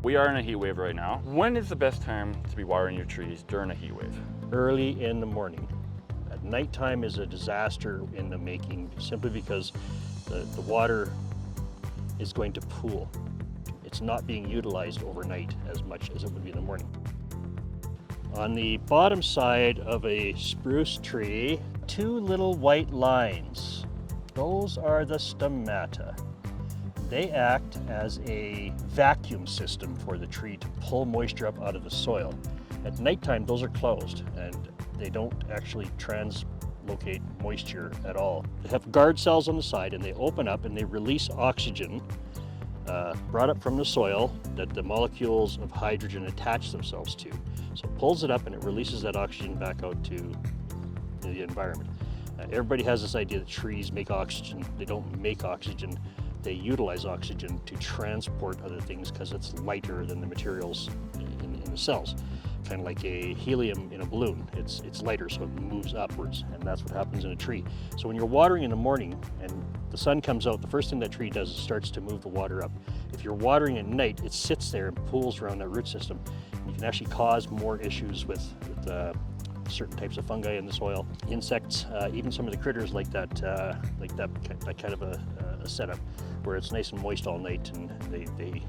We are in a heat wave right now. When is the best time to be watering your trees during a heat wave? Early in the morning. At nighttime is a disaster in the making, simply because the water is going to pool. It's not being utilized overnight as much as it would be in the morning. On the bottom side of a spruce tree, two little white lines. Those are the stomata. They act as a vacuum system for the tree to pull moisture up out of the soil. At nighttime, those are closed and they don't actually translocate moisture at all. They have guard cells on the side and they open up and they release oxygen brought up from the soil that the molecules of hydrogen attach themselves to. So it pulls it up and it releases that oxygen back out to the environment. Everybody has this idea that trees make oxygen. They don't make oxygen. They utilize oxygen to transport other things because it's lighter than the materials in the cells. Kind of like a helium in a balloon. It's lighter, so it moves upwards, and that's what happens in a tree. So when you're watering in the morning and the sun comes out, the first thing that tree does is starts to move the water up. If you're watering at night, it sits there and pulls around that root system. And you can actually cause more issues with certain types of fungi in the soil, insects, even some of the critters like that kind of a setup where it's nice and moist all night and they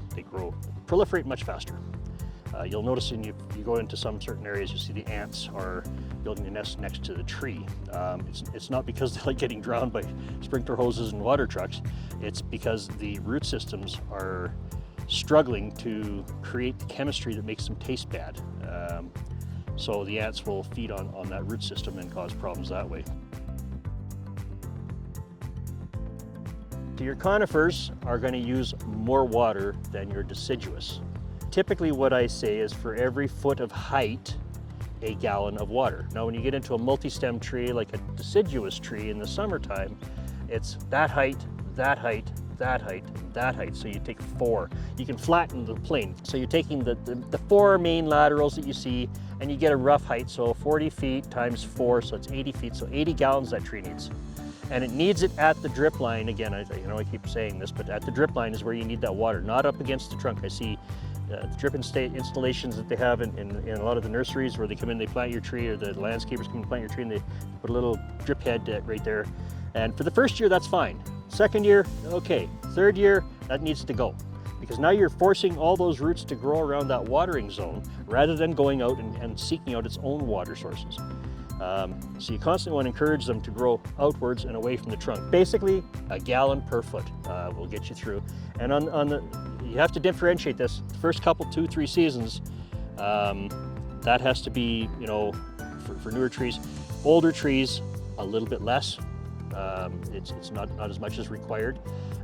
proliferate much faster. You'll notice if you go into some certain areas, you see the ants are building a nest next to the tree. It's not because they like getting drowned by sprinkler hoses and water trucks. It's because the root systems are struggling to create the chemistry that makes them taste bad. So the ants will feed on that root system and cause problems that way. So your conifers are going to use more water than your deciduous. Typically what I say is for every foot of height, a gallon of water. Now when you get into a multi-stem tree like a deciduous tree in the summertime, it's that height, that height, that height, that height. So you take 4. You can flatten the plane. So you're taking the 4 main laterals that you see and you get a rough height. So 40 feet times 4, so it's 80 feet. So 80 gallons that tree needs. And it needs it at the drip line. Again, I keep saying this, but at the drip line is where you need that water, not up against the trunk. I see the drip installations that they have in a lot of the nurseries where they come in, they plant your tree, or the landscapers come and plant your tree and they put a little drip head right there. And for the first year, that's fine. Second year, okay. Third year, that needs to go. Because now you're forcing all those roots to grow around that watering zone rather than going out and seeking out its own water sources. So you constantly want to encourage them to grow outwards and away from the trunk. Basically, a gallon per foot will get you through. And you have to differentiate this. The first couple, 2-3 seasons, that has to be, for newer trees. Older trees, a little bit less. It's not as much as required,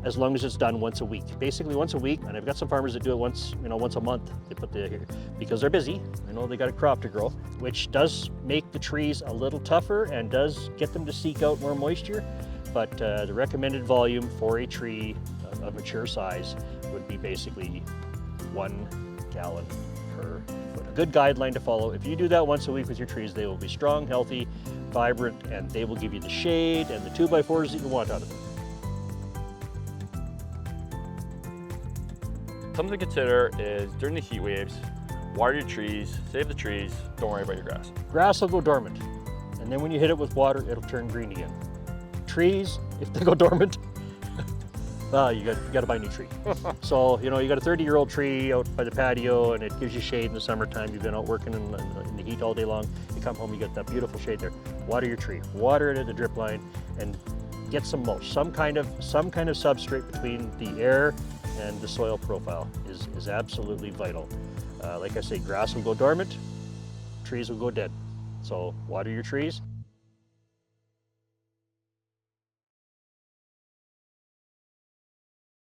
as long as it's done once a week. Basically once a week, and I've got some farmers that do it once a month. They put because they're busy. I know they got a crop to grow, which does make the trees a little tougher and does get them to seek out more moisture. But the recommended volume for a tree of mature size would be basically 1 gallon per foot. A good guideline to follow. If you do that once a week with your trees, they will be strong, healthy, vibrant, and they will give you the shade and the 2x4s that you want out of them. Something to consider is during the heat waves, water your trees, save the trees, don't worry about your grass. Grass will go dormant, and then when you hit it with water, it'll turn green again. Trees, if they go dormant, well, you got to buy a new tree. So, you got a 30-year-old tree out by the patio and it gives you shade in the summertime. You've been out working in the heat all day long. You come home, you get that beautiful shade there. Water your tree. Water it at the drip line and get some mulch. Some kind of substrate between the air and the soil profile is absolutely vital. Like I say, grass will go dormant, trees will go dead. So water your trees.